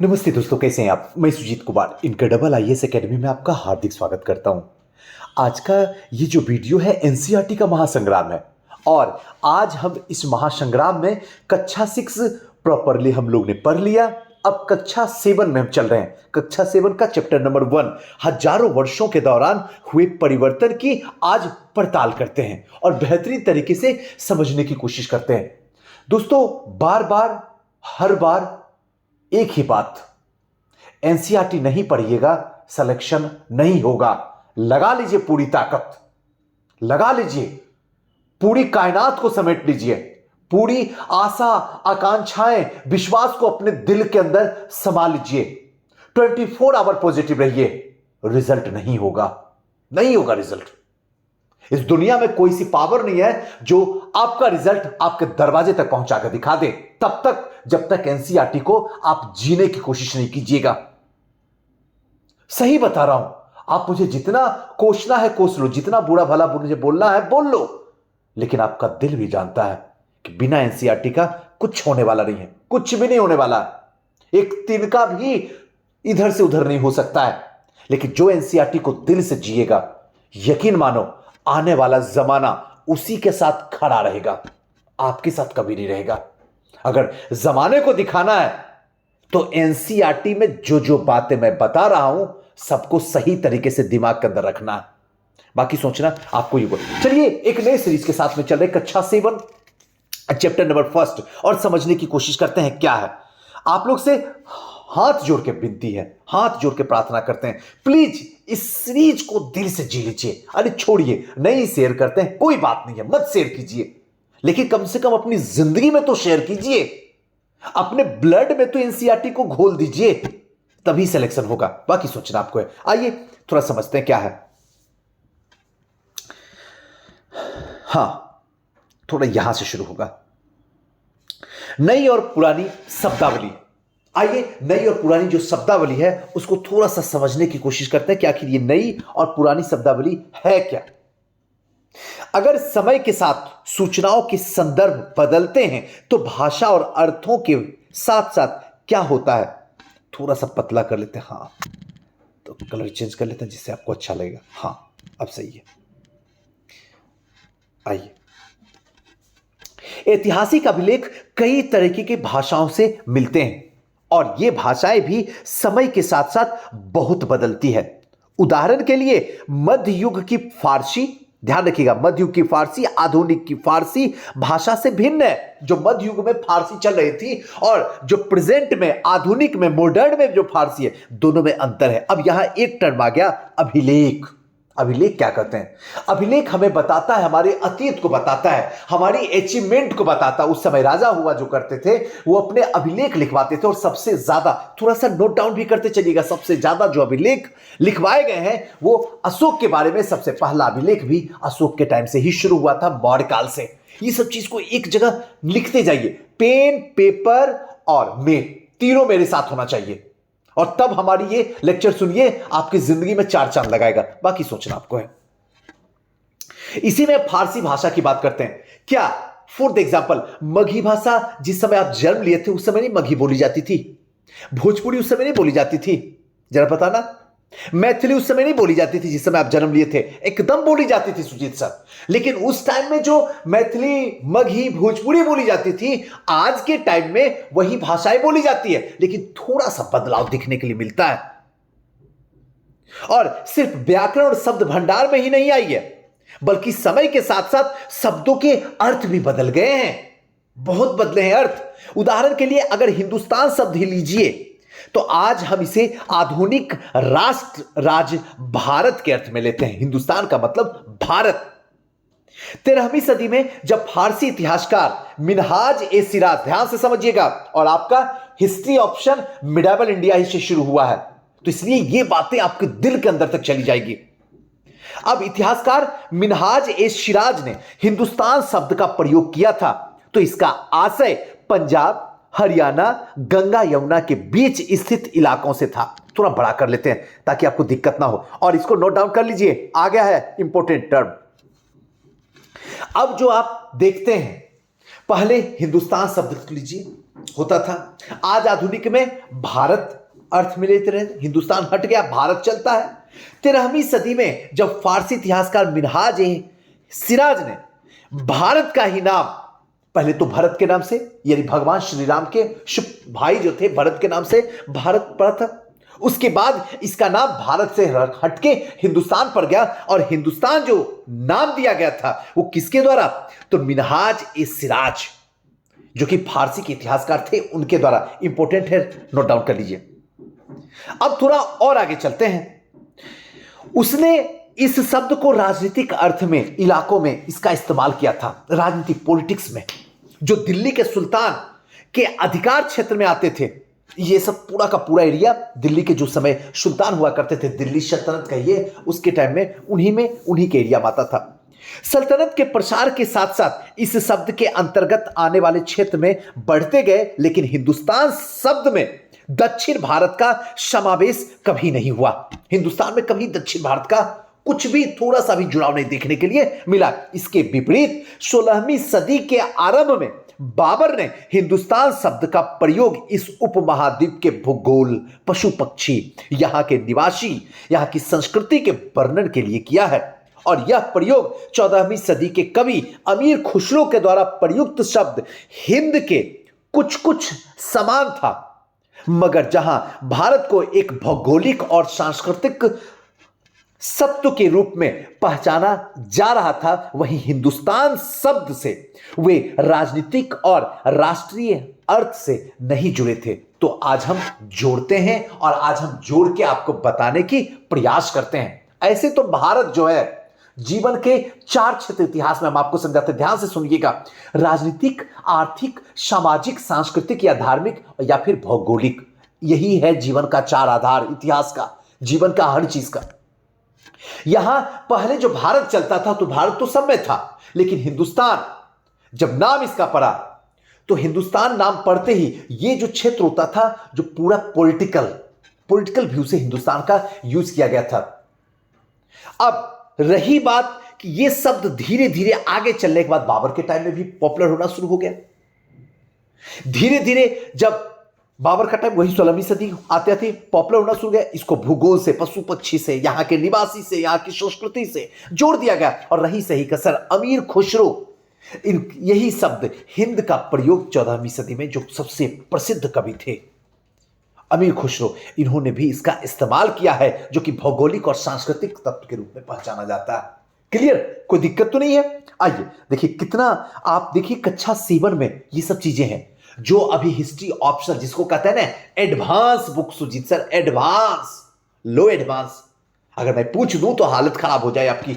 नमस्ते दोस्तों, कैसे हैं आप। मैं Sujeet Kumar incredible IAS academy में आपका हार्दिक स्वागत करता हूं। आज का ये जो वीडियो है एनसीईआरटी का महासंग्राम है और आज हम इस महासंग्राम में कक्षा 6 प्रॉपरली हम लोग ने पढ़ लिया। अब कक्षा 7 में हम चल रहे हैं। कक्षा 7 का चैप्टर नंबर 1 हजारों वर्षों के दौरान हुए परिवर्तन की आज पड़ताल करते हैं और बेहतरीन तरीके से समझने की कोशिश करते हैं। दोस्तों, बार बार हर बार एक ही बात, एनसीईआरटी नहीं पढ़िएगा सिलेक्शन नहीं होगा। लगा लीजिए पूरी ताकत, लगा लीजिए पूरी कायनात को समेट लीजिए, पूरी आशा आकांक्षाएं विश्वास को अपने दिल के अंदर समा लीजिए। 24 आवर पॉजिटिव रहिए, रिजल्ट नहीं होगा, नहीं होगा रिजल्ट। इस दुनिया में कोई सी पावर नहीं है जो आपका रिजल्ट आपके दरवाजे तक पहुंचाकर दिखा दे, तब तक जब तक एनसीईआरटी को आप जीने की कोशिश नहीं कीजिएगा। सही बता रहा हूं, आप मुझे जितना कोसना है कोस लो, जितना बुरा भला मुझे बोलना है बोल लो, लेकिन आपका दिल भी जानता है कि बिना एनसीईआरटी का कुछ होने वाला नहीं है, कुछ भी नहीं होने वाला। एक तिनका भी इधर से उधर नहीं हो सकता है। लेकिन जो एनसीईआरटी को दिल से जिएगा, यकीन मानो आने वाला जमाना उसी के साथ खड़ा रहेगा, आपके साथ कभी नहीं रहेगा। अगर जमाने को दिखाना है तो एनसीईआरटी में जो जो बातें मैं बता रहा हूं सबको सही तरीके से दिमाग के अंदर रखना है, बाकी सोचना आपको ही। चलिए एक नए सीरीज के साथ में चल रहे कक्षा 7 चैप्टर नंबर 1 और समझने की कोशिश करते हैं क्या है। आप लोग से हाथ जोड़ के विनती है, हाथ जोड़ के प्रार्थना करते हैं, प्लीज इस सीरीज को दिल से जी लीजिए। अरे छोड़िए, नहीं शेयर करते हैं कोई बात नहीं है, मत शेयर कीजिए, लेकिन कम से कम अपनी जिंदगी में तो शेयर कीजिए, अपने ब्लड में तो एनसीईआरटी को घोल दीजिए, तभी सिलेक्शन होगा। बाकी सोचना आपको है। आइए थोड़ा समझते हैं क्या है। हां, थोड़ा यहां से शुरू होगा। नई और पुरानी शब्दावली। आइए नई और पुरानी जो शब्दावली है उसको थोड़ा सा समझने की कोशिश करते हैं कि आखिर ये नई और पुरानी शब्दावली है क्या। अगर समय के साथ सूचनाओं के संदर्भ बदलते हैं तो भाषा और अर्थों के साथ साथ क्या होता है, थोड़ा सा पतला कर लेते हैं। हाँ, तो कलर चेंज कर लेते हैं जिससे आपको अच्छा लगेगा। हाँ, अब सही है। आइए, ऐतिहासिक अभिलेख कई तरीके की भाषाओं से मिलते हैं और ये भाषाएं भी समय के साथ साथ बहुत बदलती है। उदाहरण के लिए मध्य युग की फारसी, ध्यान रखिएगा, मध्य युग की फारसी आधुनिक की फारसी भाषा से भिन्न है। जो मध्य युग में फारसी चल रही थी और जो प्रेजेंट में आधुनिक में मॉडर्न में जो फारसी है, दोनों में अंतर है। अब यहां एक टर्म आ गया, अभिलेख। अभिलेख क्या कहते हैं? अभिलेख हमें बताता है, हमारे अतीत को बताता है, हमारी अचीवमेंट को बताता है। उस समय राजा हुआ जो करते थे वो अपने अभिलेख लिखवाते थे और सबसे ज्यादा, थोड़ा सा नोट डाउन भी करते चलिएगा, सबसे ज्यादा जो अभिलेख लिखवाए गए हैं वो अशोक के बारे में। सबसे पहला अभिलेख भी अशोक के टाइम से ही शुरू हुआ था, मौर्य काल से। ये सब चीज को एक जगह लिखते जाइए, पेन पेपर और मेल तीनों मेरे साथ होना चाहिए, और तब हमारी ये लेक्चर सुनिए, आपकी जिंदगी में 4 चांद लगाएगा। बाकी सोचना आपको है। इसी में फारसी भाषा की बात करते हैं क्या। फॉर एग्जांपल, मगही भाषा जिस समय आप जन्म लिए थे उस समय नहीं मगही बोली जाती थी। भोजपुरी उस समय नहीं बोली जाती थी, जरा पता ना। मैथिली उस समय नहीं बोली जाती थी जिस समय आप जन्म लिए थे, एकदम बोली जाती थी सुजीत सर। लेकिन उस टाइम में जो मैथिली, मगही, भोजपुरी बोली जाती थी, आज के टाइम में वही भाषाएं बोली जाती है, लेकिन थोड़ा सा बदलाव दिखने के लिए मिलता है। और सिर्फ व्याकरण और शब्द भंडार में ही नहीं आई है, बल्कि समय के साथ साथ शब्दों के अर्थ भी बदल गए हैं, बहुत बदले हैं अर्थ। उदाहरण के लिए अगर हिंदुस्तान शब्द ही लीजिए तो आज हम इसे आधुनिक राष्ट्र राज्य भारत के अर्थ में लेते हैं। हिंदुस्तान का मतलब भारत। 13वीं सदी में जब फारसी इतिहासकार मिनहाज ए सिराज, ध्यान से समझिएगा, और आपका हिस्ट्री ऑप्शन मिडावल इंडिया ही से शुरू हुआ है, तो इसलिए ये बातें आपके दिल के अंदर तक चली जाएगी। अब इतिहासकार मिनहाज ए सिराज ने हिंदुस्तान शब्द का प्रयोग किया था, तो इसका आशय पंजाब, हरियाणा, गंगा यमुना के बीच स्थित इलाकों से था। थोड़ा बड़ा कर लेते हैं ताकि आपको दिक्कत ना हो, और इसको नोट डाउन कर लीजिए, आ गया है इंपॉर्टेंट टर्म। अब जो आप देखते हैं, पहले हिंदुस्तान शब्द लीजिए, होता था। आज आधुनिक में भारत अर्थ में लेते रहे, हिंदुस्तान हट गया, भारत चलता है। 13वीं सदी में जब फारसी इतिहासकार मिनहाज ए सिराज ने भारत का ही नाम पहले तो भरत के नाम से, यानी भगवान श्री राम के शुभ भाई जो थे भरत के नाम से भारत पड़ा था, उसके बाद इसका नाम भारत से हटके हिंदुस्तान पर गया। और हिंदुस्तान जो नाम दिया गया था वो किसके द्वारा? तो मिनहाज ए सिराज जो कि फारसी के इतिहासकार थे, उनके द्वारा। इंपॉर्टेंट है, नोट डाउन कर लीजिए। अब थोड़ा और आगे चलते हैं। उसने इस शब्द को राजनीतिक अर्थ में, इलाकों में इसका इस्तेमाल किया था, राजनीतिक पॉलिटिक्स में। जो दिल्ली के सुल्तान के अधिकार क्षेत्र में आते थे, ये सब पूरा का पूरा एरिया दिल्ली के जो समय सुल्तान हुआ करते थे, दिल्ली सल्तनत कहिए, उसके टाइम में उन्हीं के एरिया में आता था। सल्तनत के प्रसार के साथ साथ इस शब्द के अंतर्गत आने वाले क्षेत्र में बढ़ते गए, लेकिन हिंदुस्तान शब्द में दक्षिण भारत का समावेश कभी नहीं हुआ। हिंदुस्तान में कभी दक्षिण भारत का कुछ भी थोड़ा सा भी जुड़ाव नहीं देखने के लिए मिला। इसके विपरीत 16वीं सदी के आरंभ में बाबर ने हिंदुस्तान शब्द का प्रयोग इस उपमहाद्वीप के भूगोल, पशु पक्षी, यहां के निवासी, यहां की संस्कृति के वर्णन के लिए किया है। और यह प्रयोग 14वीं सदी के कवि अमीर खुसरो के द्वारा प्रयुक्त शब्द हिंद के कुछ कुछ समान था, मगर जहां भारत को एक भौगोलिक और सांस्कृतिक सत्व के रूप में पहचाना जा रहा था, वहीं हिंदुस्तान शब्द से वे राजनीतिक और राष्ट्रीय अर्थ से नहीं जुड़े थे। तो आज हम जोड़ते हैं और आज हम जोड़ के आपको बताने की प्रयास करते हैं। ऐसे तो भारत जो है जीवन के 4 क्षेत्र इतिहास में हम आपको समझाते हैं, ध्यान से सुनिएगा। राजनीतिक, आर्थिक, सामाजिक, सांस्कृतिक या धार्मिक या फिर भौगोलिक, यही है जीवन का 4 आधार, इतिहास का, जीवन का, हर चीज का। यहां पहले जो भारत चलता था तो भारत तो सब में था, लेकिन हिंदुस्तान जब नाम इसका पड़ा तो हिंदुस्तान नाम पढ़ते ही ये जो क्षेत्र होता था, जो पूरा पॉलिटिकल व्यू से हिंदुस्तान का यूज किया गया था। अब रही बात कि ये शब्द धीरे धीरे आगे चलने के बाद बाबर के टाइम में भी पॉपुलर होना शुरू हो गया। धीरे धीरे जब बाबर का टाइम, वही 16वीं सदी आते आते पॉपुलर होना शुरू हो गया। इसको भूगोल से, पशु पक्षी से, यहां के निवासी से, यहां की संस्कृति से जोड़ दिया गया। और रही सही कसर अमीर खुसरो, यही शब्द हिंद का प्रयोग 14वीं सदी में जो सबसे प्रसिद्ध कवि थे अमीर खुसरो, इन्होंने भी इसका इस्तेमाल किया है, जो कि भौगोलिक और सांस्कृतिक तत्व के रूप में पहचाना जाता है। क्लियर? कोई दिक्कत तो नहीं है? आइए देखिए कितना, आप देखिए कक्षा 7 में ये सब चीजें हैं जो अभी हिस्ट्री ऑप्शनल, जिसको कहते हैं ना advance book, Sujeet sir advance, लो एडवांस, अगर मैं पूछ दूं तो हालत खराब हो जाए आपकी।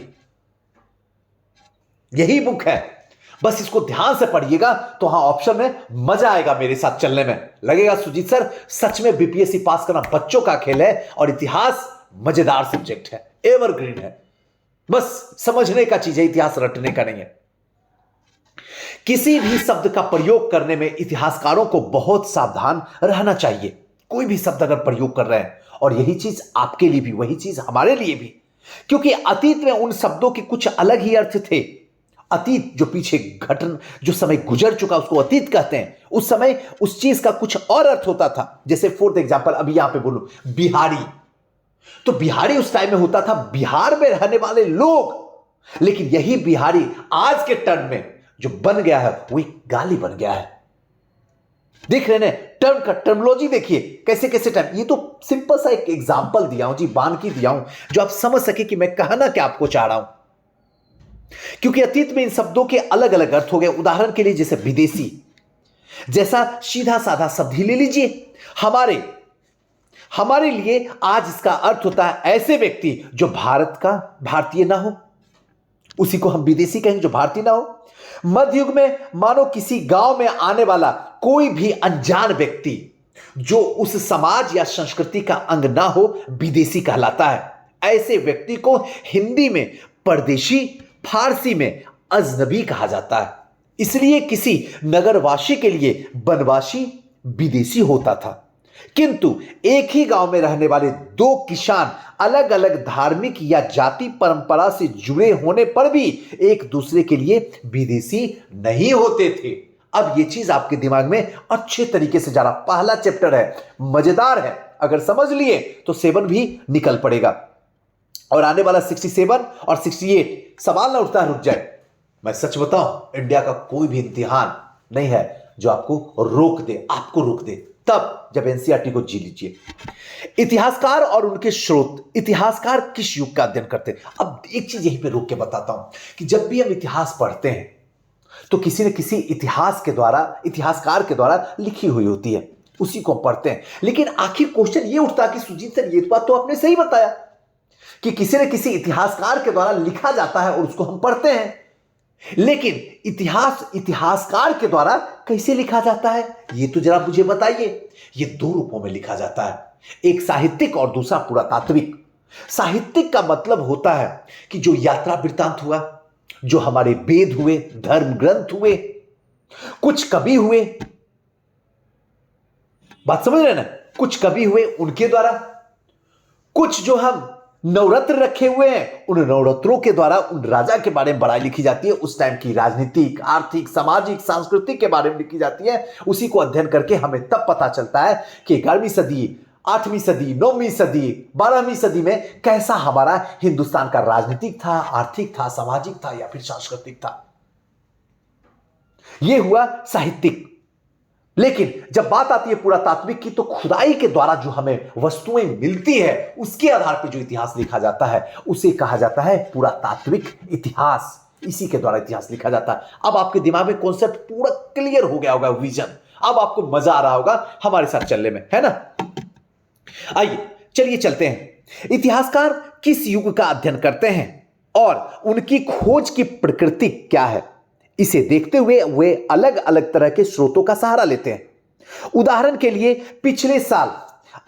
यही बुक है, बस इसको ध्यान से पढ़िएगा तो हाँ ऑप्शन में मजा आएगा, मेरे साथ चलने में लगेगा सुजीत सर सच में बीपीएससी पास करना बच्चों का खेल है और इतिहास मजेदार सब्जेक्ट है, एवरग्रीन है, बस समझने का चीज है, इतिहास रटने का नहीं है। किसी भी शब्द का प्रयोग करने में इतिहासकारों को बहुत सावधान रहना चाहिए। कोई भी शब्द अगर प्रयोग कर रहे हैं, और यही चीज आपके लिए भी, वही चीज हमारे लिए भी, क्योंकि अतीत में उन शब्दों के कुछ अलग ही अर्थ थे। अतीत जो पीछे घटन, जो समय गुजर चुका उसको अतीत कहते हैं। उस समय उस चीज का कुछ और अर्थ होता था। जैसे फॉर एग्जांपल अभी यहां पे बोलूं बिहारी, तो बिहारी उस टाइम में होता था बिहार में रहने वाले लोग, लेकिन यही बिहारी आज के टर्म में जो बन गया है वही गाली बन गया है। देख रहे हैं टर्म का टर्मोलॉजी, देखिए कैसे कैसे टर्म। ये तो सिंपल सा एक एग्जांपल दिया हूं जी, बानकी दिया हूं, जो आप समझ सके कि मैं कहना क्या आपको चाह रहा हूं। क्योंकि अतीत में इन शब्दों के अलग अलग अर्थ हो गए। उदाहरण के लिए जैसे विदेशी, जैसा सीधा साधा शब्द ही ले लीजिए। हमारे लिए आज इसका अर्थ होता है ऐसे व्यक्ति जो भारतीय ना हो, उसी को हम विदेशी कहेंगे, जो भारतीय ना हो। मध्य युग में मानो किसी गांव में आने वाला कोई भी अनजान व्यक्ति जो उस समाज या संस्कृति का अंग ना हो, विदेशी कहलाता है। ऐसे व्यक्ति को हिंदी में परदेशी, फारसी में अजनबी कहा जाता है। इसलिए किसी नगरवासी के लिए वनवासी विदेशी होता था। किंतु एक ही गांव में रहने वाले 2 किसान अलग अलग धार्मिक या जाति परंपरा से जुड़े होने पर भी एक दूसरे के लिए विदेशी नहीं होते थे। अब ये चीज आपके दिमाग में अच्छे तरीके से जा रहा। पहला चैप्टर है, मजेदार है, अगर समझ लिए तो 7 भी निकल पड़ेगा। और आने वाला 67 और 68 सवाल ना उठता रुक जाए। मैं सच बताऊं, इंडिया का कोई भी इम्तिहान नहीं है जो आपको रोक दे, आपको रोक दे, तब जब एनसीईआरटी को जी लीजिए। इतिहासकार और उनके स्रोत। इतिहासकार किस युग का अध्ययन करते हैं? अब एक चीज यहीं पे रोक के बताता हूं कि जब भी हम इतिहास पढ़ते हैं तो किसी न किसी इतिहासकार के द्वारा लिखी हुई होती है, उसी को हम पढ़ते हैं। लेकिन आखिर क्वेश्चन ये उठता कि सुजीत सर, ये बात तो आपने सही बताया कि किसी न किसी इतिहासकार के द्वारा लिखा जाता है और उसको हम पढ़ते हैं, लेकिन इतिहासकार के द्वारा कैसे लिखा जाता है ये तो जरा मुझे बताइए। ये 2 रूपों में लिखा जाता है, एक साहित्यिक और दूसरा पुरातात्विक। साहित्यिक का मतलब होता है कि जो यात्रा वृत्तांत हुआ, जो हमारे वेद हुए, धर्म ग्रंथ हुए, कुछ कवि हुए, बात समझ रहे ना, कुछ कवि हुए उनके द्वारा, कुछ जो हम नवरत्न रखे हुए हैं उन नवरत्नों के द्वारा उन राजा के बारे में बड़ाई लिखी जाती है, उस टाइम की राजनीतिक, आर्थिक, सामाजिक, सांस्कृतिक के बारे में लिखी जाती है। उसी को अध्ययन करके हमें तब पता चलता है कि 11वीं सदी, 8वीं सदी, 9वीं सदी, 12वीं सदी में कैसा हमारा हिंदुस्तान का राजनीतिक था, आर्थिक था, सामाजिक था या फिर सांस्कृतिक था। यह हुआ साहित्यिक। लेकिन जब बात आती है पुरातात्विक की, तो खुदाई के द्वारा जो हमें वस्तुएं मिलती है उसके आधार पर जो इतिहास लिखा जाता है उसे कहा जाता है पुरातात्विक इतिहास। इसी के द्वारा इतिहास लिखा जाता है। अब आपके दिमाग में कॉन्सेप्ट पूरा क्लियर हो गया होगा, विजन। अब आपको मजा आ रहा होगा हमारे साथ चलने में, है ना। आइए चलिए चलते हैं। इतिहासकार किस युग का अध्ययन करते हैं और उनकी खोज की प्रकृति क्या है, इसे देखते हुए वे अलग अलग तरह के स्रोतों का सहारा लेते हैं। उदाहरण के लिए पिछले साल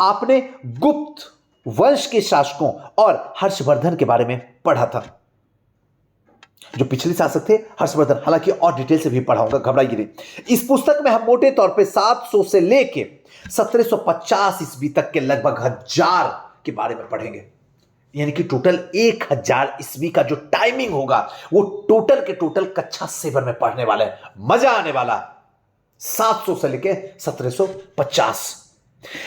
आपने गुप्त वंश के शासकों और हर्षवर्धन के बारे में पढ़ा था। जो पिछले शासक थे हर्षवर्धन, हालांकि और डिटेल से भी पढ़ाऊंगा, घबराइए नहीं। इस पुस्तक में हम मोटे तौर पे 700 से लेके 1750 ईस्वी तक के लगभग 1000 के बारे में पढ़ेंगे। यानी कि टोटल 1000 ईस्वी का जो टाइमिंग होगा वो टोटल के टोटल कक्षा 7 में पढ़ने वाले हैं। मजा आने वाला। 700 से लेके 1750।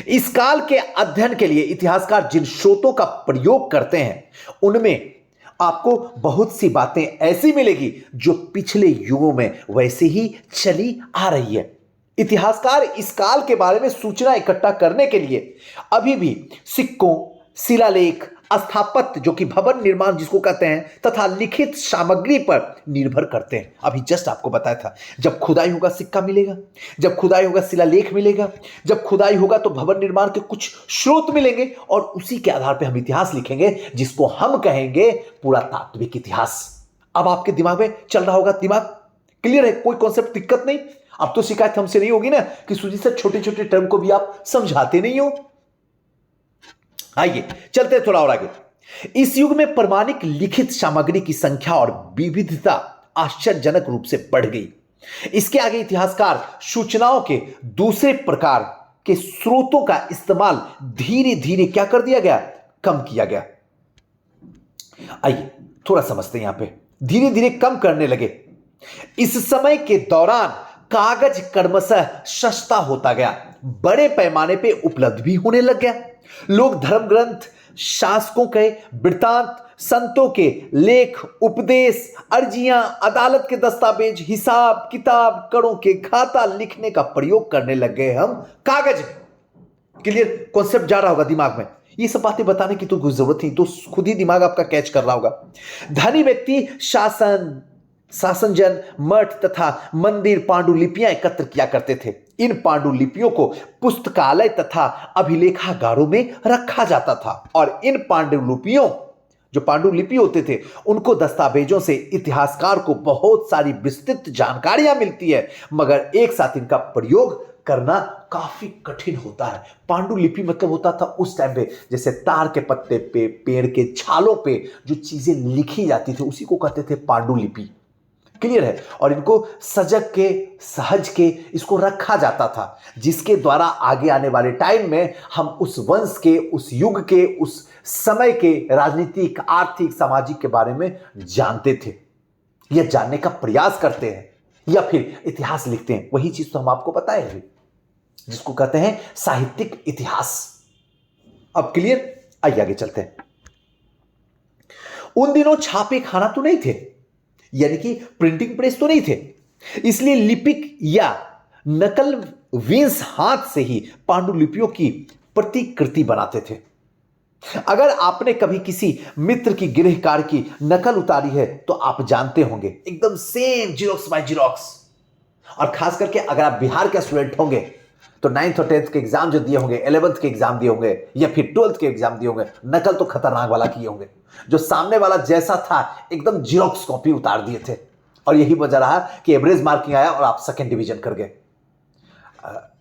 इस काल के अध्ययन के लिए इतिहासकार जिन स्रोतों का प्रयोग करते हैं उनमें आपको बहुत सी बातें ऐसी मिलेगी जो पिछले युगों में वैसे ही चली आ रही है। इतिहासकार इस काल के बारे में सूचना इकट्ठा करने के लिए अभी भी सिक्कों, शिलालेख, स्थापत्य जो कि भवन निर्माण जिसको कहते हैं, तथा लिखित सामग्री पर निर्भर करते हैं। अभी जस्ट आपको बताया था, जब खुदाई होगा सिक्का मिलेगा, जब खुदाई होगा शिलालेख मिलेगा, जब खुदाई होगा तो भवन निर्माण के कुछ स्रोत मिलेंगे और उसी के आधार पर हम इतिहास लिखेंगे जिसको हम कहेंगे पुरातात्विक इतिहास। अब आपके दिमाग में चल रहा होगा, दिमाग क्लियर है, कोई कॉन्सेप्ट दिक्कत नहीं। अब तो शिकायत हमसे नहीं होगी ना कि सुजीत सर छोटे छोटे टर्म को भी आप समझाते नहीं हो। आइए चलते थोड़ा और आगे। इस युग में प्रमाणिक लिखित सामग्री की संख्या और विविधता आश्चर्यजनक रूप से बढ़ गई। इसके आगे इतिहासकार सूचनाओं के दूसरे प्रकार के स्रोतों का इस्तेमाल धीरे धीरे क्या कर दिया गया, कम किया गया। आइए थोड़ा समझते हैं, यहां पे धीरे धीरे कम करने लगे। इस समय के दौरान कागज क्रमशः सस्ता होता गया, बड़े पैमाने पे उपलब्ध भी होने लग गया। लोग धर्म ग्रंथ, शासकों के वृत्तांत, संतों के लेख, उपदेश, अर्जियां, अदालत के दस्तावेज, हिसाब किताब, करों के खाता लिखने का प्रयोग करने लग गए हम कागज। क्लियर कॉन्सेप्ट जा रहा होगा दिमाग में। ये सब बातें बताने की तो कोई जरूरत नहीं, तो खुद ही दिमाग आपका कैच कर रहा होगा। धनी व्यक्ति शासनजन, मठ तथा मंदिर पांडुलिपियां एकत्र किया करते थे। इन पांडुलिपियों को पुस्तकालय तथा अभिलेखागारों में रखा जाता था और इन पांडुलिपियों, जो पांडुलिपि होते थे, उनको दस्तावेजों से इतिहासकार को बहुत सारी विस्तृत जानकारियां मिलती है, मगर एक साथ इनका प्रयोग करना काफी कठिन होता है। पांडुलिपि मतलब होता था उस टाइम पे जैसे तार के पत्ते पे, पेड़ के छालों पे जो चीजें लिखी जाती थी उसी को कहते थे पांडुलिपि। क्लियर है। और इनको सजग के, सहज के इसको रखा जाता था, जिसके द्वारा आगे आने वाले टाइम में हम उस वंश के, उस युग के, उस समय के राजनीतिक, आर्थिक, सामाजिक के बारे में जानते थे या जानने का प्रयास करते हैं। या फिर इतिहास लिखते हैं। वही चीज तो हम आपको बताए अभी, जिसको कहते हैं साहित्यिक इतिहास। अब क्लियर? आइए आगे चलते हैं। उन दिनों छापे खाना तो नहीं थे, यानी कि प्रिंटिंग प्रेस तो नहीं थे, इसलिए लिपिक या नकल विंस हाथ से ही पांडुलिपियों की प्रतिकृति बनाते थे। अगर आपने कभी किसी मित्र की गृह कार्य की नकल उतारी है तो आप जानते होंगे, एकदम सेम जीरोक्स बाय जीरोक्स। और खास करके अगर आप बिहार के स्टूडेंट होंगे तो 9th और 10th के एग्जाम जो दिए होंगे, 11th के एग्जाम दिए होंगे या फिर 12th के एग्जाम दिए होंगे, नकल तो खतरनाक वाला किए होंगे, जो सामने वाला जैसा था एकदम जीरोक्स कॉपी उतार दिए थे। और यही वजह रहा कि एवरेज मार्किंग आया और आप सेकंड डिवीजन कर गए।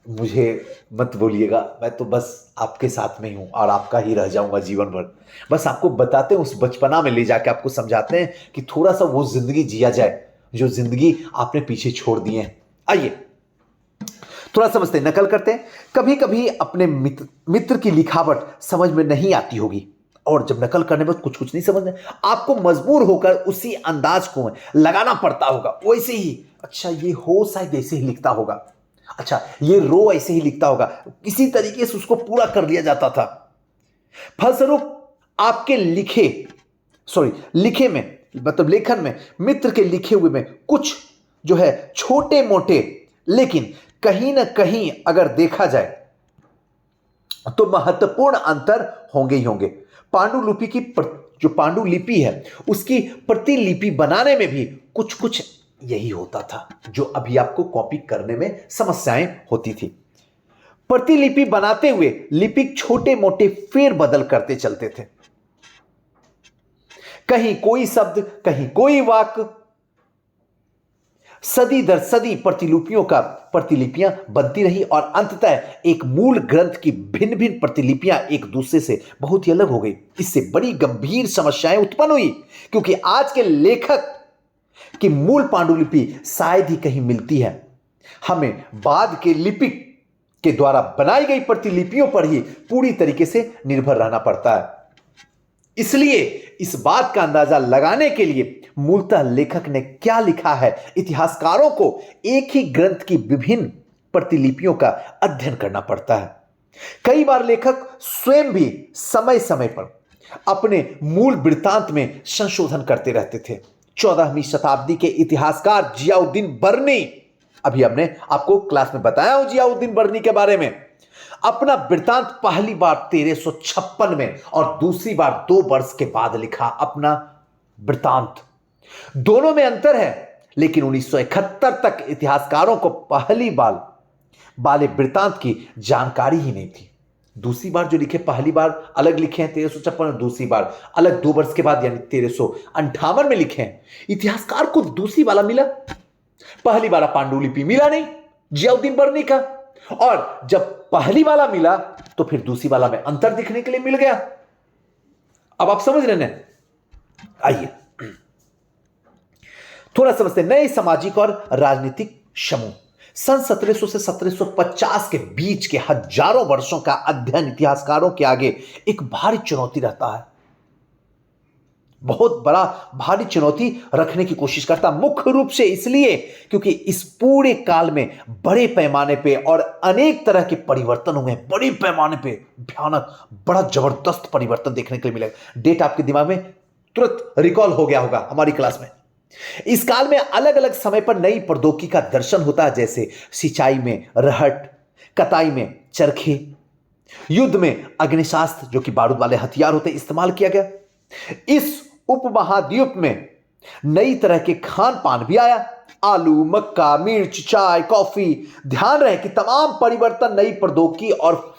मुझे मत बोलिएगा, मैं तो बस आपके साथ में ही हूं और आपका ही रह जाऊंगा जीवन भर। बस आपको बताते हैं, उस बचपना में ले जाके आपको समझाते हैं कि थोड़ा सा वो जिंदगी जिया जाए जो जिंदगी आपने पीछे छोड़ दी है। आइए थोड़ा समझते हैं, नकल करते हैं। कभी कभी अपने मित्र की लिखावट समझ में नहीं आती होगी और जब नकल करने पर कुछ कुछ नहीं समझ में, आपको मजबूर होकर उसी अंदाज को लगाना पड़ता होगा, वैसे ही। अच्छा ये हो शायद ऐसे ही लिखता होगा, अच्छा ये रो ऐसे ही लिखता होगा, इसी तरीके से उसको पूरा कर दिया जाता था। फलस्वरूप आपके लिखे में, मतलब लेखन में, मित्र के लिखे हुए में कुछ जो है छोटे मोटे, लेकिन कहीं ना कहीं अगर देखा जाए तो महत्वपूर्ण अंतर होंगे ही होंगे। पांडुलिपि की जो पांडुलिपि है उसकी प्रतिलिपि बनाने में भी कुछ कुछ यही होता था जो अभी आपको कॉपी करने में समस्याएं होती थी। प्रतिलिपि बनाते हुए लिपिक छोटे मोटे फेर बदल करते चलते थे, कहीं कोई शब्द, कहीं कोई वाक्य। सदी दर सदी प्रतिलिपियां बनती रही और अंततः एक मूल ग्रंथ की भिन्न भिन्न प्रतिलिपियां एक दूसरे से बहुत ही अलग हो गई। इससे बड़ी गंभीर समस्याएं उत्पन्न हुई, क्योंकि आज के लेखक की मूल पांडुलिपि शायद ही कहीं मिलती है। हमें बाद के लिपिक के द्वारा बनाई गई प्रतिलिपियों पर ही पूरी तरीके से निर्भर रहना पड़ता है। इसलिए इस बात का अंदाजा लगाने के लिए मूलतः लेखक ने क्या लिखा है, इतिहासकारों को एक ही ग्रंथ की विभिन्न प्रतिलिपियों का अध्ययन करना पड़ता है। कई बार लेखक स्वयं भी समय समय पर अपने मूल वृत्तांत में संशोधन करते रहते थे। 14वीं शताब्दी के इतिहासकार जियाउद्दीन बर्नी, अभी हमने आपको क्लास में बताया हूं जियाउद्दीन बर्नी के बारे में, अपना वृत्तांत पहली बार 1356 में और दूसरी बार 2 वर्ष के बाद लिखा। अपना वृत्तांत, दोनों में अंतर है, लेकिन 1971 तक इतिहासकारों को पहली बार वाले वृत्तांत की जानकारी ही नहीं थी। दूसरी बार जो लिखे, पहली बार अलग लिखे हैं 1356 में, दूसरी बार अलग 2 वर्ष के बाद यानी 1358 में लिखे हैं। इतिहासकार को दूसरी वाला मिला, पहली वाला पांडुलिपि मिला नहीं जियाउद्दीन बर्नी का, और जब पहली वाला मिला तो फिर दूसरी वाला में अंतर दिखने के लिए मिल गया। अब आप समझ रहे हैं? आइए थोड़ा समझते हैं। नए सामाजिक और राजनीतिक समूह। सन 1700 से 1750 के बीच के हजारों वर्षों का अध्ययन इतिहासकारों के आगे एक भारी चुनौती रहता है, बहुत बड़ा भारी चुनौती रखने की कोशिश करता, मुख्य रूप से इसलिए क्योंकि इस पूरे काल में बड़े पैमाने पे और अनेक तरह के परिवर्तन हुए, बड़े पैमाने पे भयानक बड़ा जबरदस्त परिवर्तन देखने के लिए मिलेगा। डेट आपके दिमाग में तुरंत रिकॉल हो गया होगा हमारी क्लास में। इस काल में अलग अलग समय पर नई प्रौद्योगिकी का दर्शन होता है, जैसे सिंचाई में रहट, कताई में चरखे, युद्ध में अग्निशास्त्र जो कि बारूद वाले हथियार होते इस्तेमाल किया गया। इस उपमहाद्वीप में नई तरह के खान पान भी आया, आलू, मक्का, मिर्च, चाय, कॉफी। ध्यान रहे कि तमाम परिवर्तन नई प्रौद्योगिकी और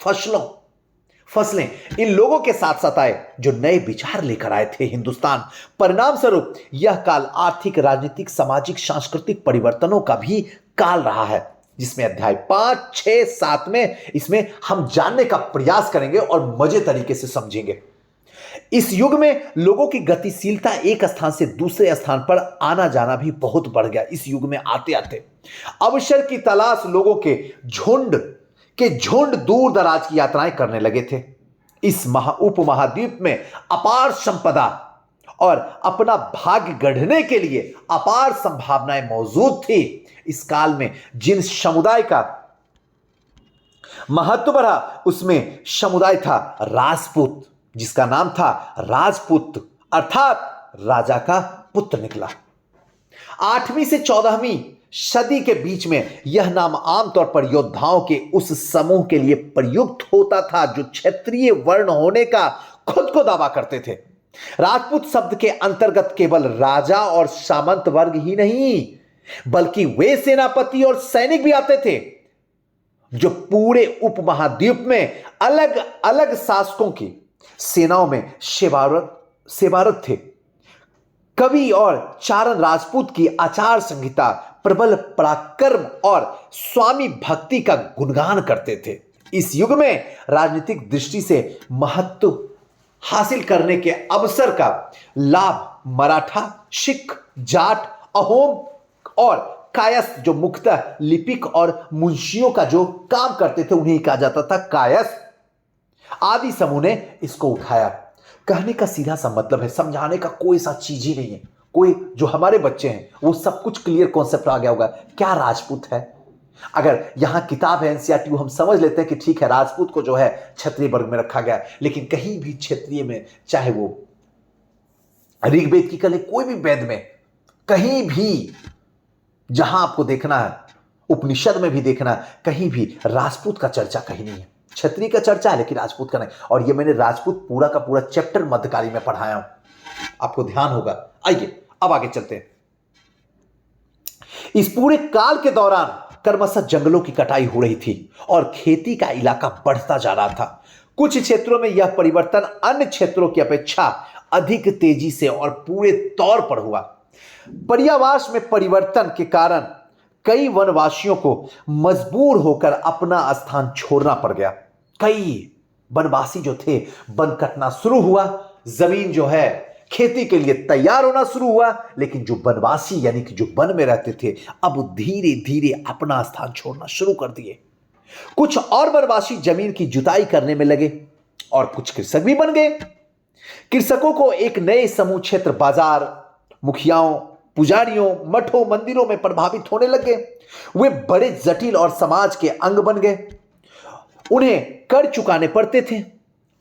फसलें इन लोगों के साथ साथ आए जो नए विचार लेकर आए थे हिंदुस्तान। परिणाम स्वरूप यह काल आर्थिक, राजनीतिक, सामाजिक, सांस्कृतिक परिवर्तनों का भी काल रहा है, जिसमें अध्याय 5, 6, 7 में इसमें हम जानने का प्रयास करेंगे और मजे तरीके से समझेंगे। इस युग में लोगों की गतिशीलता, एक स्थान से दूसरे स्थान पर आना जाना भी बहुत बढ़ गया। इस युग में आते आते अवसर की तलाश लोगों के झुंड दूर दराज की यात्राएं करने लगे थे। इस उपमहाद्वीप में अपार संपदा और अपना भाग्य गढ़ने के लिए अपार संभावनाएं मौजूद थी। इस काल में जिन समुदाय का महत्व बढ़ा उसमें समुदाय था राजपूत, जिसका नाम था राजपूत अर्थात राजा का पुत्र निकला। 8वीं से 14वीं सदी के बीच में यह नाम आमतौर पर योद्धाओं के उस समूह के लिए प्रयुक्त होता था जो क्षत्रिय वर्ण होने का खुद को दावा करते थे। राजपूत शब्द के अंतर्गत केवल राजा और सामंत वर्ग ही नहीं बल्कि वे सेनापति और सैनिक भी आते थे जो पूरे उपमहाद्वीप में अलग अलग शासकों की सेनाओं में सेवारत थे। कवि और चारण राजपूत की आचार संहिता प्रबल पराक्रम और स्वामी भक्ति का गुणगान करते थे। इस युग में राजनीतिक दृष्टि से महत्व हासिल करने के अवसर का लाभ मराठा, सिख, जाट, अहोम और कायस्थ जो मुख्यतः लिपिक और मुंशियों का जो काम करते थे उन्हें कहा जाता था कायस्थ आदि समूह ने इसको उठाया। कहने का सीधा सा मतलब है, समझाने का कोई सा चीज ही नहीं है। कोई जो हमारे बच्चे हैं वो सब कुछ क्लियर कॉन्सेप्ट आ गया होगा क्या राजपूत है। अगर यहां किताब है एनसीईआरटी हम समझ लेते हैं कि ठीक है राजपूत को जो है क्षत्रिय वर्ग में रखा गया, लेकिन कहीं भी क्षेत्रीय में चाहे वो ऋग्वेद की कले कोई भी वेद में कहीं भी जहां आपको देखना है, उपनिषद में भी देखना है, कहीं भी राजपूत का चर्चा कहीं नहीं है। क्षत्रिय का चर्चा है लेकिन राजपूत का नहीं। और ये मैंने राजपूत पूरा का पूरा चैप्टर मध्यकाली में पढ़ाया हूं, आपको ध्यान होगा। आइए अब आगे चलते हैं। इस पूरे काल के दौरान क्रमशः जंगलों की कटाई हो रही थी और खेती का इलाका बढ़ता जा रहा था। कुछ क्षेत्रों में यह परिवर्तन अन्य क्षेत्रों की अपेक्षा अधिक तेजी से और पूरे तौर पर हुआ। पर्यावास में परिवर्तन के कारण कई वनवासियों को मजबूर होकर अपना स्थान छोड़ना पड़ गया। कई वनवासी जो थे वन कटना शुरू हुआ, जमीन जो है खेती के लिए तैयार होना शुरू हुआ, लेकिन जो वनवासी यानी कि जो वन में रहते थे अब धीरे धीरे अपना स्थान छोड़ना शुरू कर दिए। कुछ और वनवासी जमीन की जुताई करने में लगे और कुछ कृषक भी बन गए। कृषकों को एक नए समूह क्षेत्र बाजार, मुखियाओं, पुजारियों, मठों, मंदिरों में प्रभावित होने लगे। वे बड़े जटिल और समाज के अंग बन गए। उन्हें कर चुकाने पड़ते थे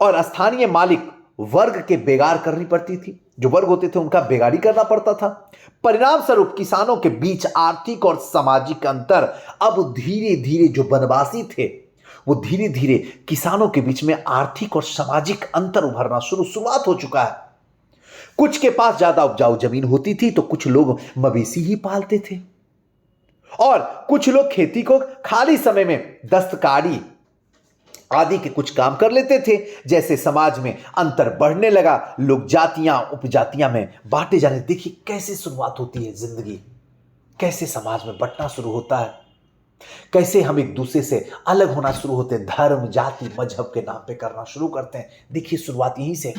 और स्थानीय मालिक वर्ग के बेगार करनी पड़ती थी। जो वर्ग होते थे उनका बेगारी करना पड़ता था। परिणाम स्वरूप किसानों के बीच आर्थिक और सामाजिक अंतर अब धीरे धीरे जो वनवासी थे वो धीरे धीरे किसानों के बीच में आर्थिक और सामाजिक अंतर उभरना शुरुआत हो चुका है। कुछ के पास ज्यादा उपजाऊ जमीन होती थी तो कुछ लोग मवेशी ही पालते थे और कुछ लोग खेती को खाली समय में दस्तकारी आदि के कुछ काम कर लेते थे। जैसे समाज में अंतर बढ़ने लगा, लोग जातियां उपजातियां में बांटे जाने। देखिए कैसे शुरुआत होती है जिंदगी, कैसे समाज में बंटना शुरू होता है, कैसे हम एक दूसरे से अलग होना शुरू होते हैं, धर्म, जाति, मजहब के नाम पे करना शुरू करते हैं। देखिए शुरुआत यहीं से।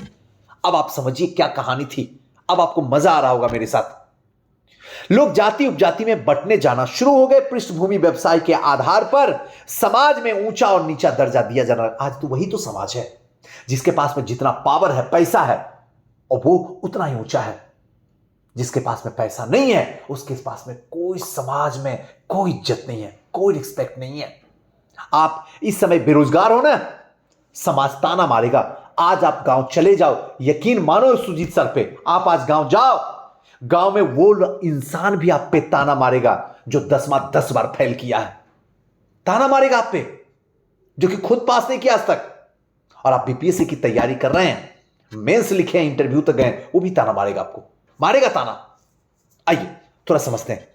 अब आप समझिए क्या कहानी थी। अब आपको मजा आ रहा होगा मेरे साथ। लोग जाति उपजाति में बंटने जाना शुरू हो गए। पृष्ठभूमि व्यवसाय के आधार पर समाज में ऊंचा और नीचा दर्जा दिया जाना। आज तो वही तो समाज है जिसके पास में जितना पावर है, पैसा है, और वो उतना ही ऊंचा है। जिसके पास में पैसा नहीं है उसके पास में कोई समाज में कोई इज्जत नहीं है, कोई रिस्पेक्ट नहीं है। आप इस समय बेरोजगार हो ना, समाज ताना मारेगा। आज आप गांव चले जाओ, यकीन मानो सुजीत सर पे, आप आज गांव जाओ, गांव में वो इंसान भी आप पे ताना मारेगा जो 10 बार फेल किया है। ताना मारेगा आप पे जो कि खुद पास नहीं किया आज तक। और आप बीपीएससी की तैयारी कर रहे हैं, मेंस लिखे हैं, इंटरव्यू तक गए, वो भी ताना मारेगा, आपको मारेगा ताना। आइए थोड़ा समझते हैं।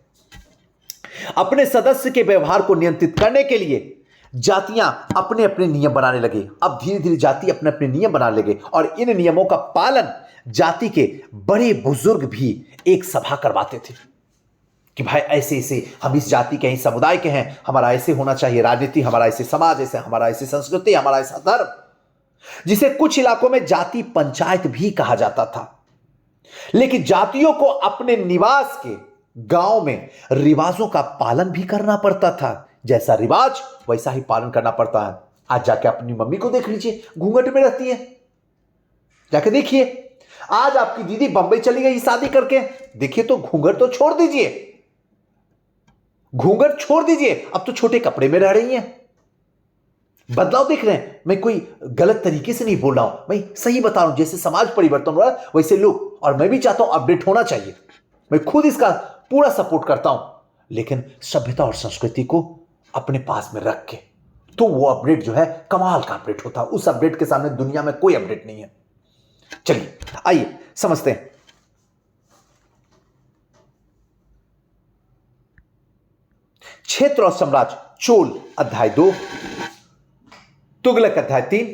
अपने सदस्य के व्यवहार को नियंत्रित करने के लिए जातियां अपने अपने नियम बनाने लगे। अब धीरे धीरे जाति अपने अपने नियम बनाने लगे और इन नियमों का पालन जाति के बड़े बुजुर्ग भी एक सभा करवाते थे कि भाई ऐसे ऐसे हम इस जाति के हैं, इस समुदाय के हैं, हमारा ऐसे होना चाहिए राजनीति, हमारा ऐसे समाज, ऐसे हमारा ऐसे संस्कृति, हमारा ऐसा धर्म, जिसे कुछ इलाकों में जाति पंचायत भी कहा जाता था। लेकिन जातियों को अपने निवास के गांव में रिवाजों का पालन भी करना पड़ता था। जैसा रिवाज वैसा ही पालन करना पड़ता है। आज जाके अपनी मम्मी को देख लीजिए, घूंघट में रहती है, जाके देखिए। आज आपकी दीदी बंबई चली गई शादी करके, देखिए तो घूंघट तो छोड़ दीजिए, घूंघट छोड़ दीजिए, अब तो छोटे कपड़े में रह रही हैं। बदलाव देख रहे हैं। मैं कोई गलत तरीके से नहीं बोल रहा हूं, मैं सही बता रहा हूं। जैसे समाज परिवर्तन हो रहा है वैसे लोग, और मैं भी चाहता हूं अपडेट होना चाहिए, मैं खुद इसका पूरा सपोर्ट करता हूं, लेकिन सभ्यता और संस्कृति को अपने पास में रख के, तो वो अपडेट जो है कमाल का अपडेट होता है। उस अपडेट के सामने दुनिया में कोई अपडेट नहीं है। चलिए आइए समझते हैं। क्षेत्र और साम्राज्य, चोल अध्याय 2, तुगलक अध्याय 3,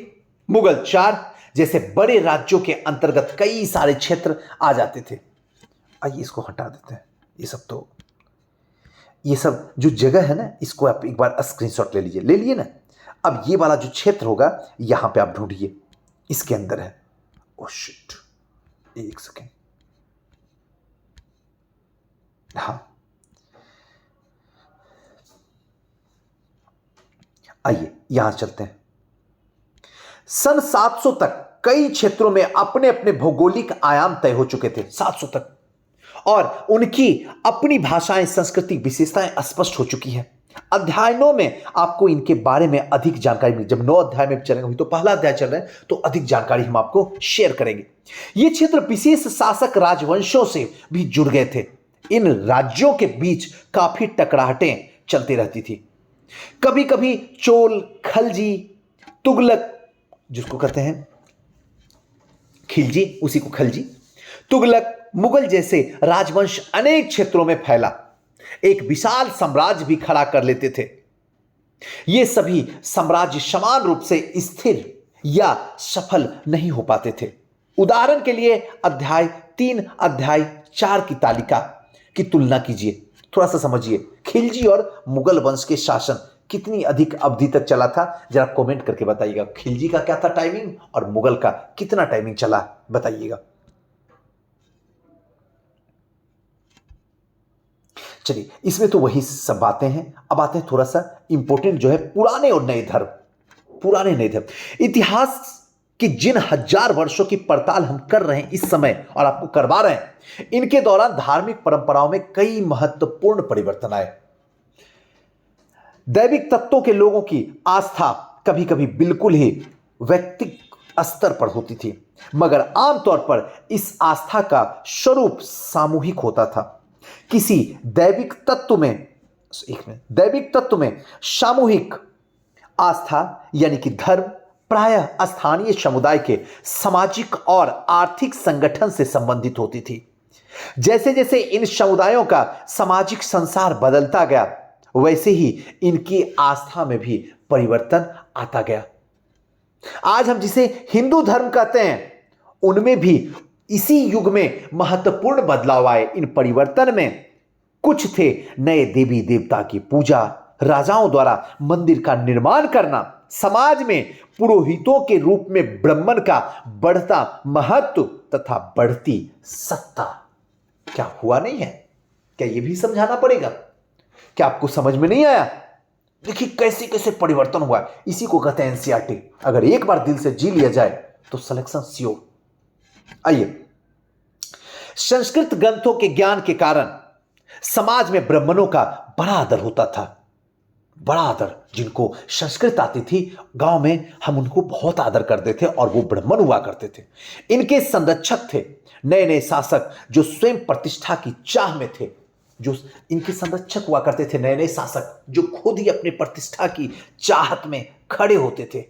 मुगल 4 जैसे बड़े राज्यों के अंतर्गत कई सारे क्षेत्र आ जाते थे। आइए इसको हटा देते हैं। ये सब जो जगह है ना, इसको आप एक बार स्क्रीनशॉट ले लीजिए, ले लिए ना। अब ये वाला जो क्षेत्र होगा यहां पे आप ढूंढिए, इसके अंदर है। ओह शिट, एक सेकेंड। हाँ, आइए यहां चलते हैं। सन 700 तक कई क्षेत्रों में अपने अपने भौगोलिक आयाम तय हो चुके थे, 700 तक, और उनकी अपनी भाषाएं, संस्कृति, विशेषताएं स्पष्ट हो चुकी है। अध्याय 9 में आपको इनके बारे में अधिक जानकारी मिली। जब 9 अध्याय में चलेंगे, अभी तो पहला अध्याय चल रहा है, तो अधिक जानकारी हम आपको शेयर करेंगे। ये क्षेत्र विशेष शासक राजवंशों से भी जुड़ गए थे। इन राज्यों के बीच काफी टकराहटें चलती रहती थी। कभी कभी चोल, खलजी, तुगलक, जिसको कहते हैं खिलजी, उसी को खलजी, तुगलक, मुगल जैसे राजवंश अनेक क्षेत्रों में फैला एक विशाल साम्राज्य भी खड़ा कर लेते थे। ये सभी साम्राज्य समान रूप से स्थिर या सफल नहीं हो पाते थे। उदाहरण के लिए अध्याय 3, अध्याय 4 की तालिका की तुलना कीजिए, थोड़ा सा समझिए। खिलजी और मुगल वंश के शासन कितनी अधिक अवधि तक चला था, जरा कमेंट करके बताइएगा। खिलजी का क्या था टाइमिंग और मुगल का कितना टाइमिंग चला, बताइएगा। चलिए, इसमें तो वही सब बातें हैं। अब आते हैं थोड़ा सा इंपॉर्टेंट जो है, पुराने और नए धर्म। पुराने नए धर्म, इतिहास कि जिन हजार वर्षों की पड़ताल हम कर रहे हैं इस समय और आपको करवा रहे हैं, इनके दौरान धार्मिक परंपराओं में कई महत्वपूर्ण परिवर्तन आए। दैविक तत्वों के लोगों की आस्था कभी कभी बिल्कुल ही व्यक्तिगत स्तर पर होती थी, मगर आमतौर पर इस आस्था का स्वरूप सामूहिक होता था। किसी दैविक तत्व में सामूहिक आस्था यानी कि धर्म प्रायः स्थानीय समुदाय के सामाजिक और आर्थिक संगठन से संबंधित होती थी। जैसे जैसे इन समुदायों का सामाजिक संसार बदलता गया, वैसे ही इनकी आस्था में भी परिवर्तन आता गया। आज हम जिसे हिंदू धर्म कहते हैं, उनमें भी इसी युग में महत्वपूर्ण बदलाव आए। इन परिवर्तन में कुछ थे नए देवी देवता की पूजा, राजाओं द्वारा मंदिर का निर्माण करना, समाज में पुरोहितों के रूप में ब्राह्मण का बढ़ता महत्व तथा बढ़ती सत्ता। क्या हुआ नहीं है? क्या यह भी समझाना पड़ेगा? क्या आपको समझ में नहीं आया? देखिए कैसे कैसे परिवर्तन हुआ है। इसी को कहते हैं एनसीईआरटी। अगर एक बार दिल से जी लिया जाए तो सिलेक्शन श्योर। आइए, संस्कृत ग्रंथों के ज्ञान के कारण समाज में ब्राह्मणों का बड़ा आदर होता था। बड़ा आदर, जिनको संस्कृत आती थी, गांव में हम उनको बहुत आदर करते थे और वो ब्राह्मण हुआ करते थे। इनके संरक्षक थे नए नए शासक जो स्वयं प्रतिष्ठा की चाह में थे। जो इनके संरक्षक हुआ करते थे नए नए शासक जो खुद ही अपनी प्रतिष्ठा की चाहत में खड़े होते थे।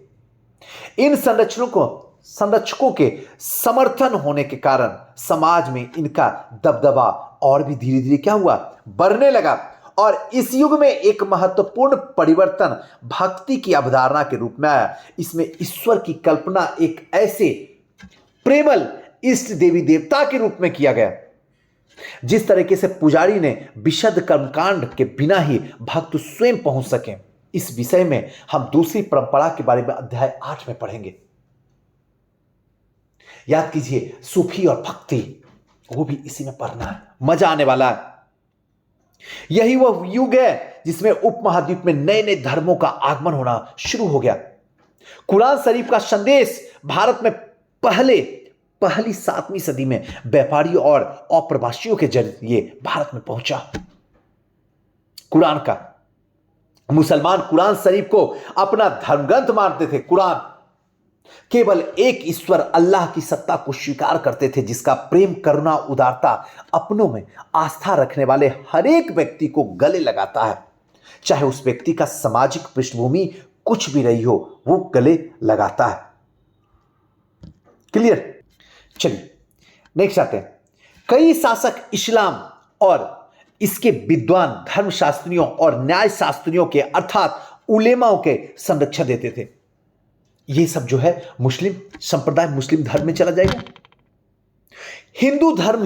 इन संरक्षकों के समर्थन होने के कारण समाज में इनका दबदबा और भी धीरे धीरे क्या हुआ, बढ़ने लगा। और इस युग में एक महत्वपूर्ण परिवर्तन भक्ति की अवधारणा के रूप में आया। इसमें ईश्वर की कल्पना एक ऐसे प्रेमल इष्ट देवी देवता के रूप में किया गया। जिस तरीके से पुजारी ने विशुद्ध कर्मकांड के बिना ही भक्त स्वयं पहुंच सके, इस विषय में हम दूसरी परंपरा के बारे में अध्याय 8 में पढ़ेंगे। याद कीजिए, सूफी और भक्ति, वो भी इसी में पढ़ना है, मजा आने वाला है। यही वह युग है जिसमें उपमहाद्वीप में नए नए धर्मों का आगमन होना शुरू हो गया। कुरान शरीफ का संदेश भारत में पहले पहली 7वीं सदी में व्यापारियों और अप्रवासियों के जरिए भारत में पहुंचा। कुरान का मुसलमान कुरान शरीफ को अपना धर्मग्रंथ मानते थे। कुरान केवल एक ईश्वर अल्लाह की सत्ता को स्वीकार करते थे, जिसका प्रेम, करुणा, उदारता, अपनों में आस्था रखने वाले हर एक व्यक्ति को गले लगाता है। चाहे उस व्यक्ति का सामाजिक पृष्ठभूमि कुछ भी रही हो, वो गले लगाता है। क्लियर? चलिए नेक्स्ट आते हैं। कई शासक इस्लाम और इसके विद्वान धर्मशास्त्रियों और न्याय शास्त्रियों के अर्थात उलेमाओं के संरक्षण देते थे। ये सब जो है मुस्लिम संप्रदाय, मुस्लिम धर्म में चला जाएगा। हिंदू धर्म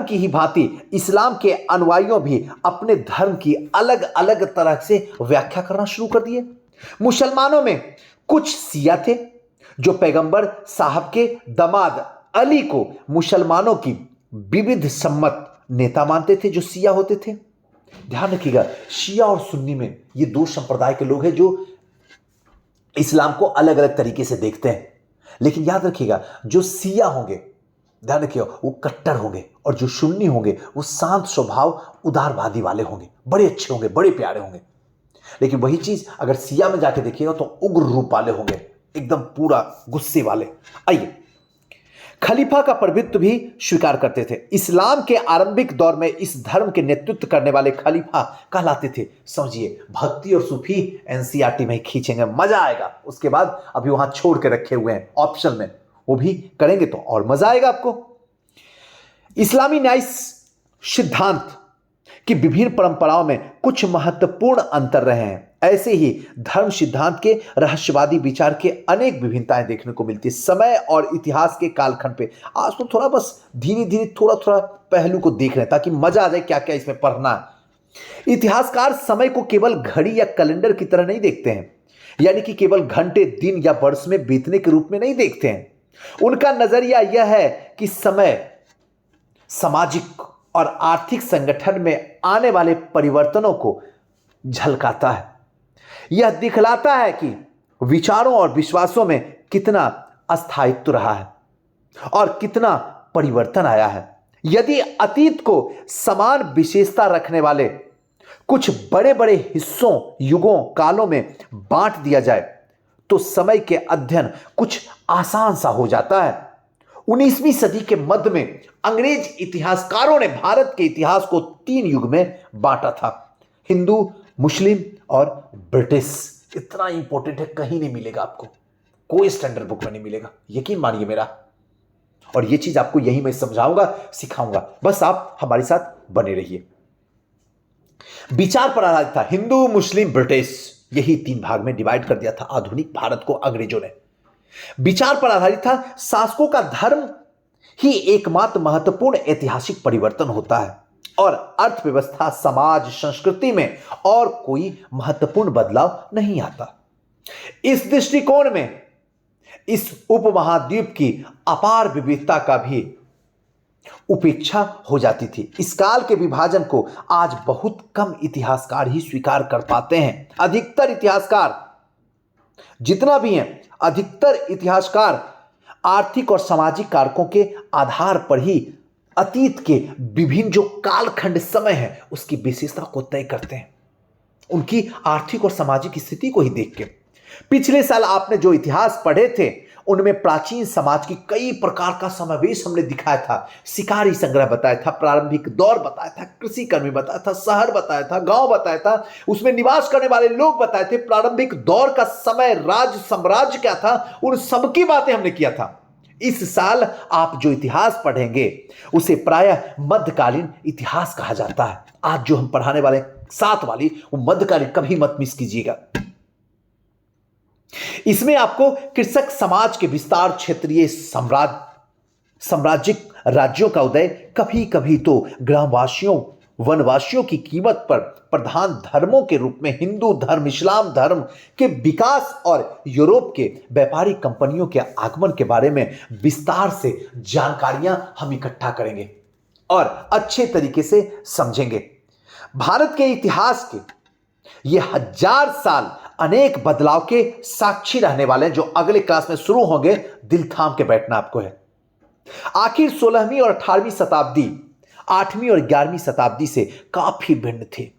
की ही भांति इस्लाम के अनुयायियों भी अपने धर्म की अलग अलग तरह से व्याख्या करना शुरू कर दिए। मुसलमानों में कुछ सिया थे जो पैगंबर साहब के दामाद अली को मुसलमानों की विविध सम्मत नेता मानते थे, जो सिया होते थे। ध्यान रखिएगा, शिया और सुन्नी में ये दो संप्रदाय के लोग हैं जो इस्लाम को अलग अलग तरीके से देखते हैं। लेकिन याद रखिएगा, जो सिया होंगे, ध्यान रखिएगा, वो कट्टर होंगे, और जो सुन्नी होंगे वो शांत स्वभाव, उदारवादी वाले होंगे, बड़े अच्छे होंगे, बड़े प्यारे होंगे। लेकिन वही चीज अगर सिया में जाके देखिएगा तो उग्र रूप वाले होंगे, एकदम पूरा गुस्से वाले। आइए, खलीफा का प्रभुत्व भी स्वीकार करते थे। इस्लाम के आरंभिक दौर में इस धर्म के नेतृत्व करने वाले खलीफा कहलाते थे। समझिए, भक्ति और सूफी एनसीईआरटी में ही खींचेंगे, मजा आएगा। उसके बाद अभी वहां छोड़ के रखे हुए हैं ऑप्शन में, वो भी करेंगे तो और मजा आएगा आपको। इस्लामी न्याय सिद्धांत की विभिन्न परंपराओं में कुछ महत्वपूर्ण अंतर रहे हैं। ऐसे ही धर्म सिद्धांत के रहस्यवादी विचार के अनेक विभिन्नताएं देखने को मिलती है। समय और इतिहास के कालखंड पे आज तो थोड़ा बस धीरे धीरे थोड़ा थोड़ा पहलू को देख रहे हैं ताकि मजा आ जाए क्या क्या इसमें पढ़ना है। इतिहासकार समय को केवल घड़ी या कैलेंडर की तरह नहीं देखते हैं, यानी कि केवल घंटे, दिन या वर्ष में बीतने के रूप में नहीं देखते हैं। उनका नजरिया यह है कि समय सामाजिक और आर्थिक संगठन में आने वाले परिवर्तनों को झलकाता है। यह दिखलाता है कि विचारों और विश्वासों में कितना अस्थायित्व रहा है और कितना परिवर्तन आया है। यदि अतीत को समान विशेषता रखने वाले कुछ बड़े बड़े हिस्सों, युगों, कालों में बांट दिया जाए तो समय के अध्ययन कुछ आसान सा हो जाता है। 19वीं सदी के मध्य में अंग्रेज इतिहासकारों ने भारत के इतिहास को 3 युग में बांटा था: हिंदू, मुस्लिम और ब्रिटिश। इतना इंपॉर्टेंट है, कहीं नहीं मिलेगा आपको, कोई स्टैंडर्ड बुक में नहीं मिलेगा, यकीन मानिए मेरा। और ये चीज आपको यही मैं समझाऊंगा, सिखाऊंगा, बस आप हमारे साथ बने रहिए। विचार पर आधारित था, हिंदू, मुस्लिम, ब्रिटिश, यही 3 भाग में डिवाइड कर दिया था आधुनिक भारत को अंग्रेजों ने। विचार पर आधारित था, शासकों का धर्म ही एकमात्र महत्वपूर्ण ऐतिहासिक परिवर्तन होता है और अर्थव्यवस्था, समाज, संस्कृति में और कोई महत्वपूर्ण बदलाव नहीं आता। इस दृष्टिकोण में इस उपमहाद्वीप की अपार विविधता का भी उपेक्षा हो जाती थी। इस काल के विभाजन को आज बहुत कम इतिहासकार ही स्वीकार कर पाते हैं। अधिकतर इतिहासकार जितना भी हैं, अधिकतर इतिहासकार आर्थिक और सामाजिक कारकों के आधार पर ही अतीत के विभिन्न जो कालखंड समय है उसकी विशेषता को तय करते हैं, उनकी आर्थिक और सामाजिक स्थिति को ही देख के। पिछले साल आपने जो इतिहास पढ़े थे उनमें प्राचीन समाज की कई प्रकार का समावेश हमने दिखाया था। शिकारी संग्रह बताया था, प्रारंभिक दौर बताया था, कृषि कर्मी बताया था, शहर बताया था, गांव बताया था, उसमें निवास करने वाले लोग बताए थे, प्रारंभिक दौर का समय, राज्य, साम्राज्य क्या था, उन सब की बातें हमने किया था। इस साल आप जो इतिहास पढ़ेंगे उसे प्रायः मध्यकालीन इतिहास कहा जाता है। आज जो हम पढ़ाने वाले 7 वाली, वो मध्यकालीन, कभी मत मिस कीजिएगा। इसमें आपको कृषक समाज के विस्तार, क्षेत्रीय साम्राज्यिक राज्यों का उदय, कभी कभी तो ग्रामवासियों, वनवासियों की कीमत पर प्रधान धर्मों के रूप में हिंदू धर्म, इस्लाम धर्म के विकास और यूरोप के व्यापारिक कंपनियों के आगमन के बारे में विस्तार से जानकारियां हम इकट्ठा करेंगे और अच्छे तरीके से समझेंगे। भारत के इतिहास के ये 1000 साल अनेक बदलाव के साक्षी रहने वाले हैं जो अगले क्लास में शुरू होंगे। दिल थाम के बैठना आपको है। आखिर 16वीं और 18वीं शताब्दी 8वीं और 11वीं शताब्दी से काफी भिन्न थे।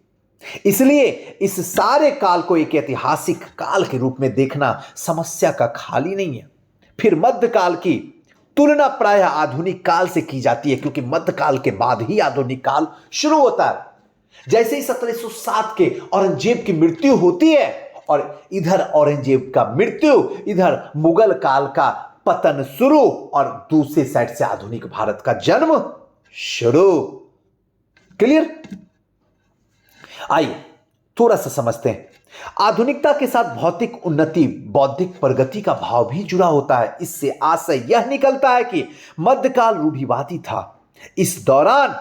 इसलिए इस सारे काल को एक ऐतिहासिक काल के रूप में देखना समस्या का खाली नहीं है। फिर मध्यकाल की तुलना प्रायः आधुनिक काल से की जाती है, क्योंकि मध्यकाल के बाद ही आधुनिक काल शुरू होता है। जैसे ही 1707 के औरंगजेब की मृत्यु होती है और इधर औरंगजेब का मृत्यु, इधर मुगल काल का पतन शुरू और दूसरे साइड से आधुनिक भारत का जन्म शुरू। क्लियर? आइए थोड़ा सा समझते हैं। आधुनिकता के साथ भौतिक उन्नति, बौद्धिक प्रगति का भाव भी जुड़ा होता है। इससे आशय यह निकलता है कि मध्यकाल रूढ़िवादी था। इस दौरान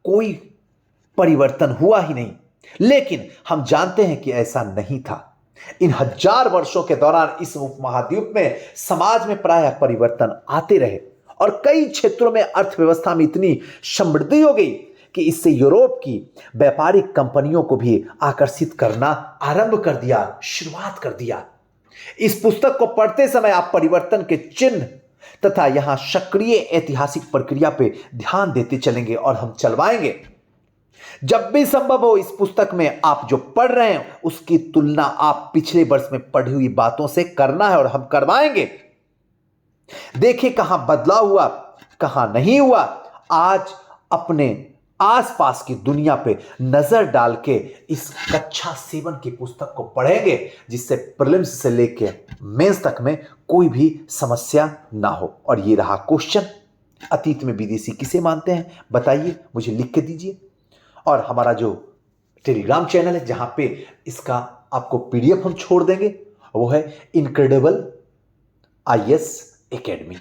कोई परिवर्तन हुआ ही नहीं, लेकिन हम जानते हैं कि ऐसा नहीं था। इन 1000 वर्षों के दौरान इस उपमहाद्वीप में समाज में प्रायः परिवर्तन आते रहे और कई क्षेत्रों में अर्थव्यवस्था में इतनी समृद्धि हो गई कि इससे यूरोप की व्यापारिक कंपनियों को भी आकर्षित करना आरंभ कर दिया, शुरुआत कर दिया। इस पुस्तक को पढ़ते समय आप परिवर्तन के चिन्ह तथा यहां सक्रिय ऐतिहासिक प्रक्रिया पे ध्यान देते चलेंगे और हम चलवाएंगे। जब भी संभव हो इस पुस्तक में आप जो पढ़ रहे हैं उसकी तुलना आप पिछले वर्ष में पढ़ी हुई बातों से करना है और हम करवाएंगे। देखिए कहां बदलाव हुआ, कहां नहीं हुआ। आज अपने आसपास की दुनिया पे नजर डाल के इस कक्षा 7 की पुस्तक को पढ़ेंगे, जिससे प्रीलिम्स से लेके मेंस तक में कोई भी समस्या ना हो। और ये रहा क्वेश्चन, अतीत में विदेशी किसे मानते हैं बताइए, मुझे लिख के दीजिए। और हमारा जो टेलीग्राम चैनल है जहां पे इसका आपको पीडीएफ हम छोड़ देंगे, वो है इनक्रेडिबल IAS एकेडमी।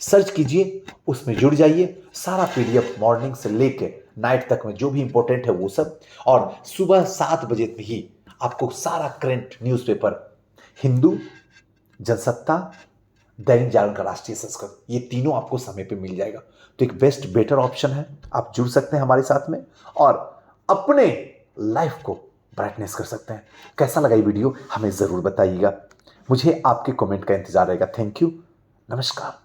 सर्च कीजिए, उसमें जुड़ जाइए। सारा पीडीएफ मॉर्निंग से लेके नाइट तक में जो भी इंपॉर्टेंट है वो सब, और सुबह 7 बजे ही आपको सारा करंट न्यूज़पेपर, हिंदू, जनसत्ता, दैनिक जागरण का राष्ट्रीय संस्कृत, ये तीनों आपको समय पे मिल जाएगा। तो एक बेस्ट बेटर ऑप्शन है, आप जुड़ सकते हैं हमारे साथ में और अपने लाइफ को ब्राइटनेस कर सकते हैं। कैसा लगा ये वीडियो हमें ज़रूर बताइएगा। मुझे आपके कमेंट का इंतजार रहेगा। थैंक यू, नमस्कार।